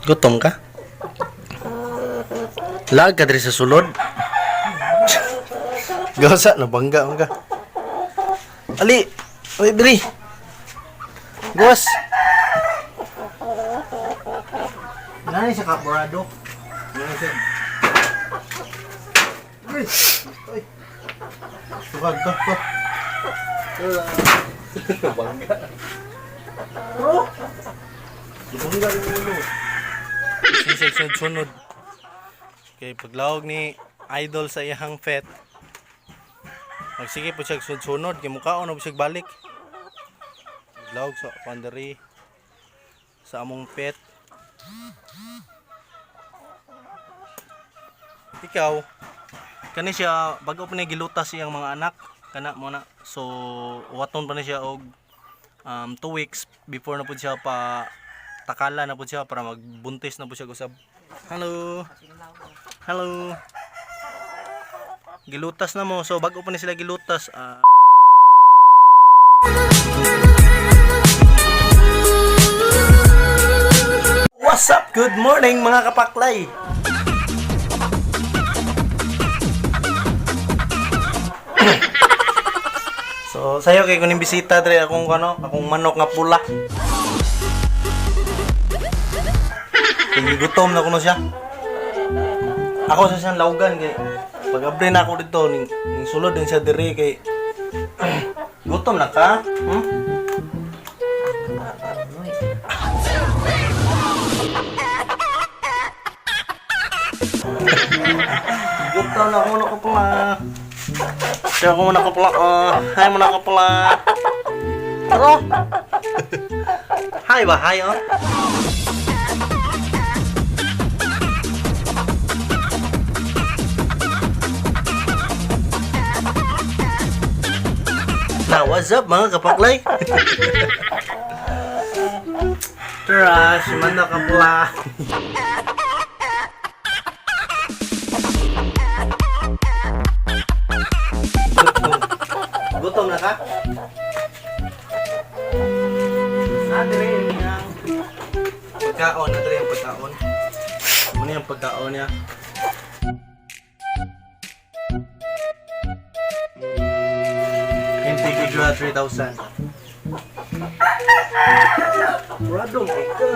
Gutom ka? Lag ka diri sa sulod. Gawsa nabangga man ka. Ali, oy diri. Gawas. Nani sa kaporado? Nani sa. Oy. Tugag ka. Bangga. Bro. Bangga mo. Sunod. Okay, paglawag ni idol sa iyang pet. Magsige po siya sunod kay mukhaon na po siya balik. Paglawag sa pandari sa among pet. Ikaw kani siya bago pa ni gilutas iyang mga anak kana mo na. So waton pa na siya og 2 weeks before na po siya pa takala na po siya para magbuntis na po siya usab. Hello. Gilutas na mo. So bago pa ni sila gilutas What's up? Good morning mga kapaklay. So sayo kay kuning bisita dre akong manok nga pula. Gutom na kuno siya. Ako sa siyang laugan kay pag abri na ako dito ning sulod din siya diri kay gutom na ka? Gutom na ako na ko pula. Siya ako na ko pula. Hi mo na ko pula. Hello? Hi ba? Hi oh. Nah, what's up mga kapaklay? Tara, si Manok ka pula. Gutom na ka? Nadiri yung pagkaon, nadiri yung pagkaon. Ano yung pagkaon niya? Integra 3,000. Radong ika.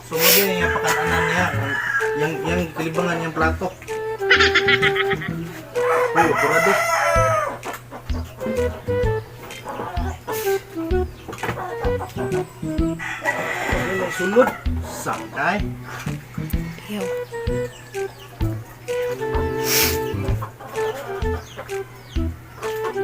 Sumudi na yung pakananan niya. Yang kilibangan yung plato. Uy, burado. Sulod. Sakay. Yo.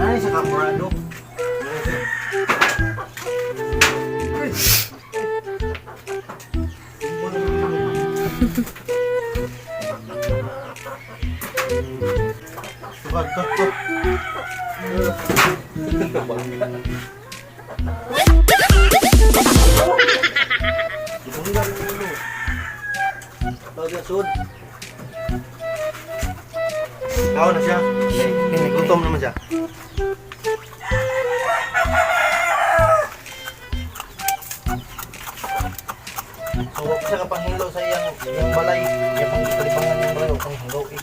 Nani sa kaporado? Tugag ka. Sud. Kau na siya. Gutom naman siya. So, huwag siya kapanghilo sa iyang balay. Yung pangkalipangan ng balay, huwag panghilo eh.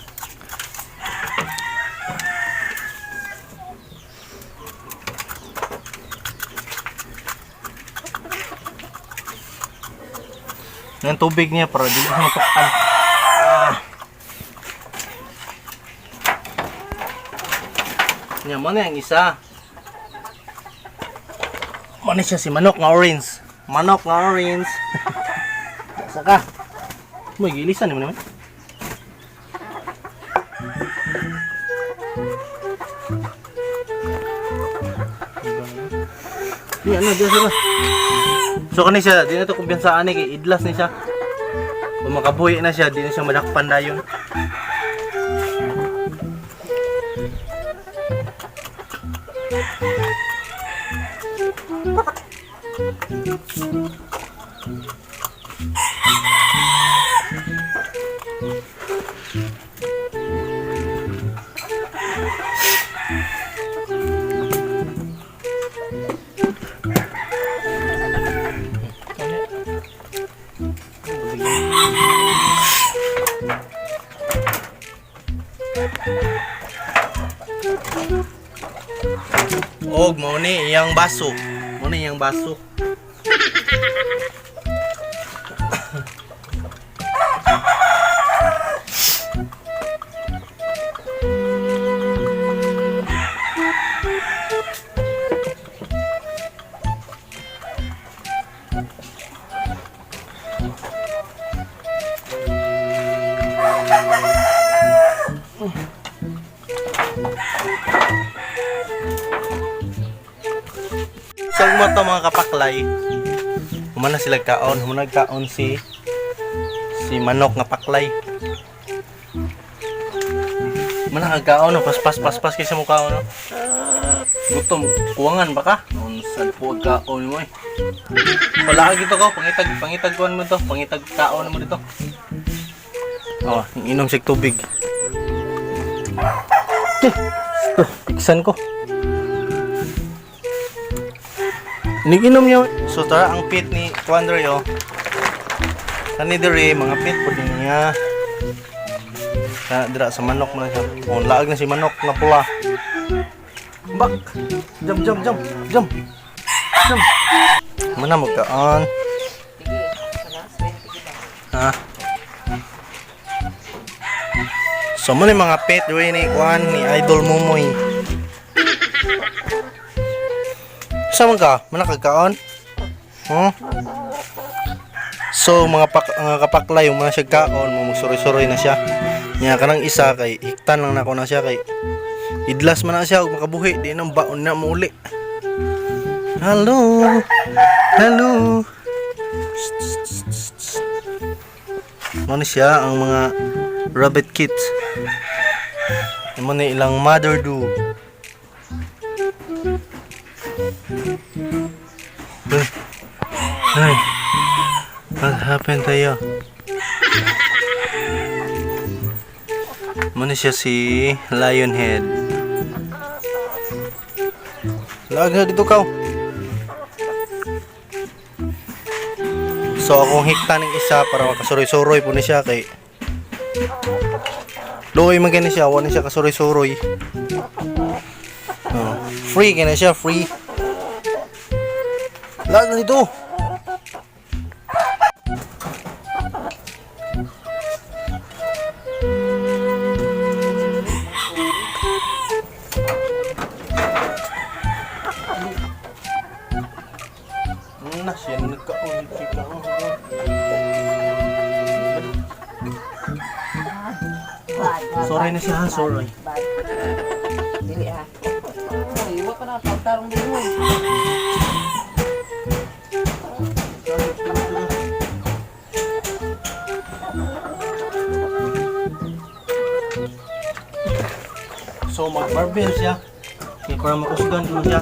Yung tubig niya para di siya matukpan. Yan, mana yung isa. Mana siya si Manok nga orange. Manok nga orange. Saka. May gilisan naman naman. Yan na, diyan siya. So kani siya, di na ito kumpiyansaan kay idlas ni siya. Kung makabuhi na siya, di na siya madakpan dayon. Og mo ni iyang baso. Mo ni iyang baso. So mo to mga kapaklay. Humana sila kaon, humana kaon si manok nga paklay. Mana kagkaon no, pas kaysa mo kaon no. Gutom, kuwangan ba ka? Unsan po kaon mo eh. Wala ka dito ko, pangitag kuan mo to, pangitag kaon mo dito. Oh, inom sig tubig. Iksan ko. Niginom niya. So tara ang pit ni Tuandre yo. Kani diri mga pit pud niya. Dira sa manok na siya. Oh, laag na si manok na pula. Bak. Jam. Mana magkaan? Ha. So mo ni mga pet diri ni kuan ni Idol Momoy. Saan ka? Manakagkaon? So mga kapaklay yung mga siya kaon mo magsuroy-suroy na siya. Nya kanang isa kay hiktan lang nako na siya kay idlas man na siya ug makabuhi di nang baon na mo uli. Hello. Ano siya ang mga rabbit kids. Imo ni ilang mother do. Hey, what happened to you? Mana siya si Lionhead. Laga dito ka. So akong hikta ng isa para makasuroy-suroy po ni siya kay Loy man gani siya, wala siya kasuroy-suroy. Free kaya siya, free. Laga dito. Siya nagka-ulit ka. Sorry na siya ha, sorry. Dili ha. Iwa ka na, pagtarong din mo. So mag-barbell siya. Kaya para makusgan dun siya.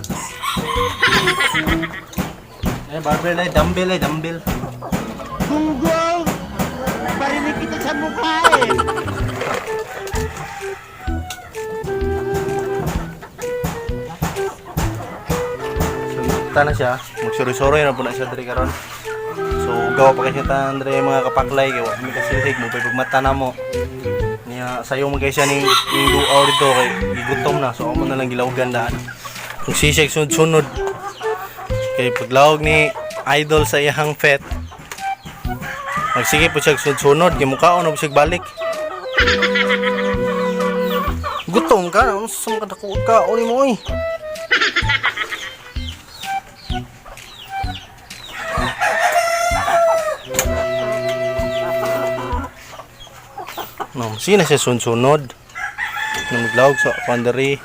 Barbell ay dumbbell. Gunggong! Barinig kita sa mukha eh! So, nakita na siya. Magsuri-suri na po na siya diri karon. So, gawa pa kasi tanan diri mga kapaklay. Kaya wala kami kasilhig mo. Pagmata na mo. Niya, sayo mo kayo siya ning duaw dito. Kaya gigutom na. So, ako mo na lang gilawgan daan. Kung sisig sunod-sunod. Kaya paglawag ni Idol sa iyang pet, magsige po siya sunod, gimukaon na po siya balik. Gutom ka, ano sa mga kadako ka, uli mo eh. No, sige na siya sunod. Na maglawag sa pandari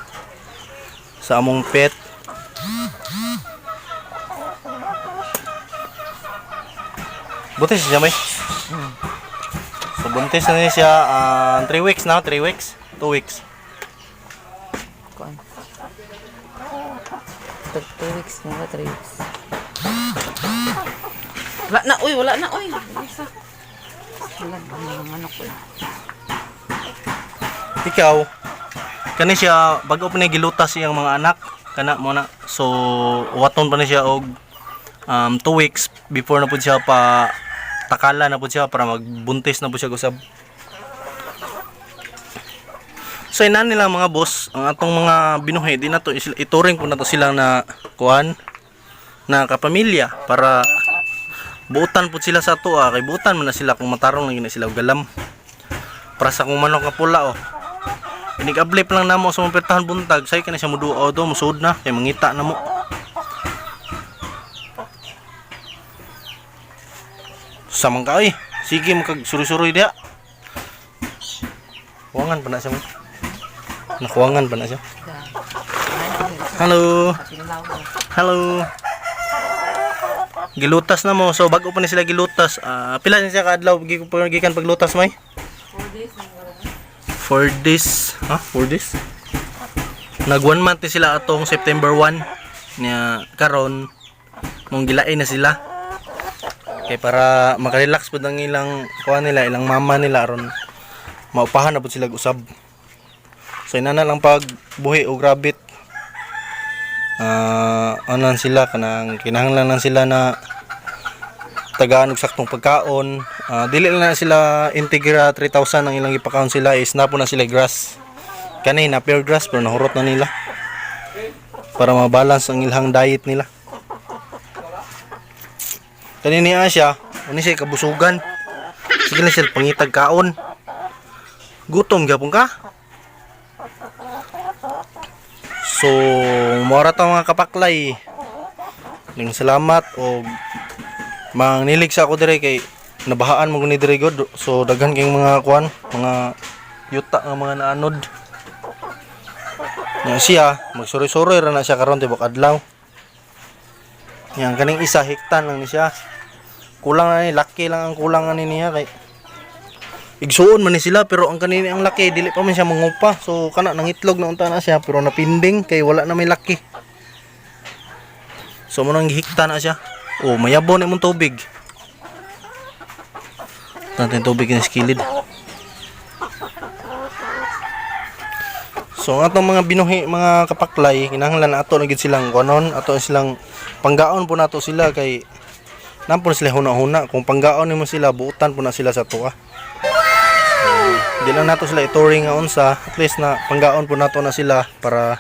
sa among pet. Buntis siya may. So buntis na niya siya 3 weeks now, 3 weeks, 2 weeks. Kuan. 2 weeks na ba? 3 weeks. Wala na, uy. Isa. Wala na anak ko. Ikaw, kani siya bago pa niya gilutas iyang mga anak, kana mo na. So waton pa na siya og 2 weeks before na pud siya pa takala na po siya para magbuntis na po siya gusab. So inan nila mga boss, ang atong mga binuhi di na to ituring po na to sila na kuan na kapamilya para buutan po sila sa ato kay buutan man na sila kung matarong na gina sila og galam. Para sa kung manok nga pula Inig-ablip lang namo sa mapertahan buntag, say ka na siya muduo do, musud na kay mangita na mo. Samang ka oy. Sige makag suri-suri dia. Kuwangan pa na siya mo. Nakuwangan pa na siya. Hello. Hello. Gilutas na mo. So bago pa ni sila gilutas. Pila ni siya kaadlaw gikan paglutas may? 4 days. Ha? 4 days? Nag 1 month ni sila atong September 1 niya karon mong gilain na sila. Kay para makarelax pud ang ilang kuha nila, ilang mama nila aron maupahan na pud sila usab. So inana lang pag buhi og rabbit. Anan sila kanang kinahanglan lang sila na tagaan og saktong pagkaon. Dili na sila integra 3,000 ang ilang ipakaon sila is napo na sila grass. Kani na pure grass pero nahurot na nila. Para ma-balance ang ilang diet nila. Kani niya siya, ani siya kabusugan. Sige na siya pangitag kaon. Gutom gyapon ka. So, mora ta mga kapaklay. Ning salamat o mangnilig sa ako dire kay nabahaan mo ni dire god. So daghan kay mga kuan, mga yuta nga mga naanod. Nya siya, magsuri-suri ra na siya karon tibok adlaw. Yang kaning isa hektan lang ni siya. Kulang na ni, laki lang ang kulang ani niya kay igsuon man ni sila pero ang kanini ang laki dili pa man siya mangupa. So kana nang itlog na unta na siya pero napinding kay wala na may laki. So mo nang gihikta na siya. Oh, mayabo na imong tubig. Tanten tubig na skilid. So ang atong mga binuhi, mga kapaklay, kinahanglan ato na gid silang kunon, ato silang panggaon po nato sila kay nampun sila huna-huna. Kung panggaon nimo sila, buutan po na sila sa tuwa. Di lang nato sila ituring nga unsa, at least na panggaon po nato na sila para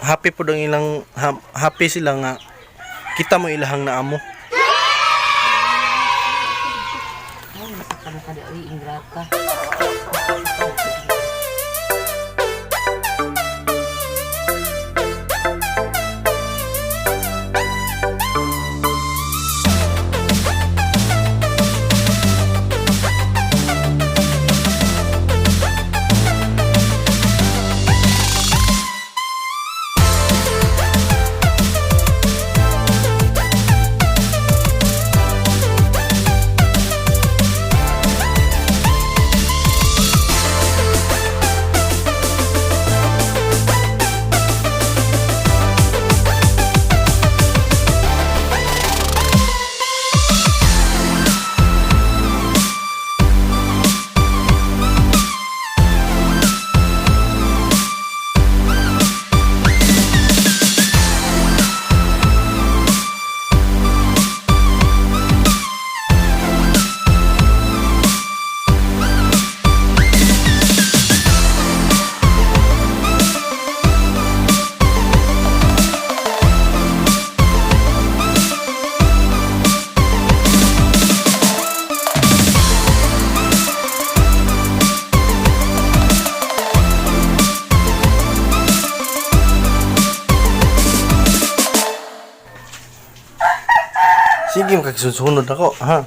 happy po ang ilang happy sila nga kita mo ilahang na amo. Sige, magkasusunod ako, ha?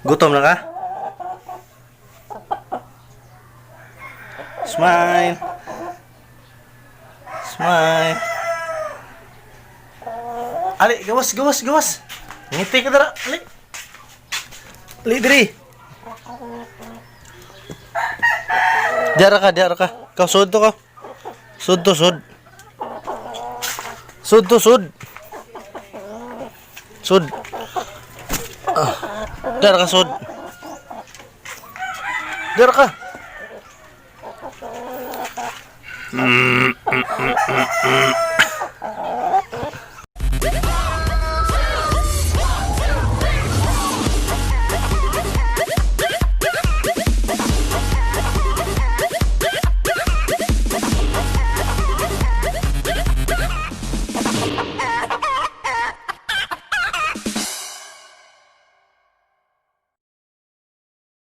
Gutom na ka? Smile. Smile. Ali, gawas, gawas, gawas. Ngiti ka dara, ali. Ali, diri. Diara ka. Kau sud to ka. Sud to, sud. Sud to, sud. Sud. Diara ka, sud. Diara ka.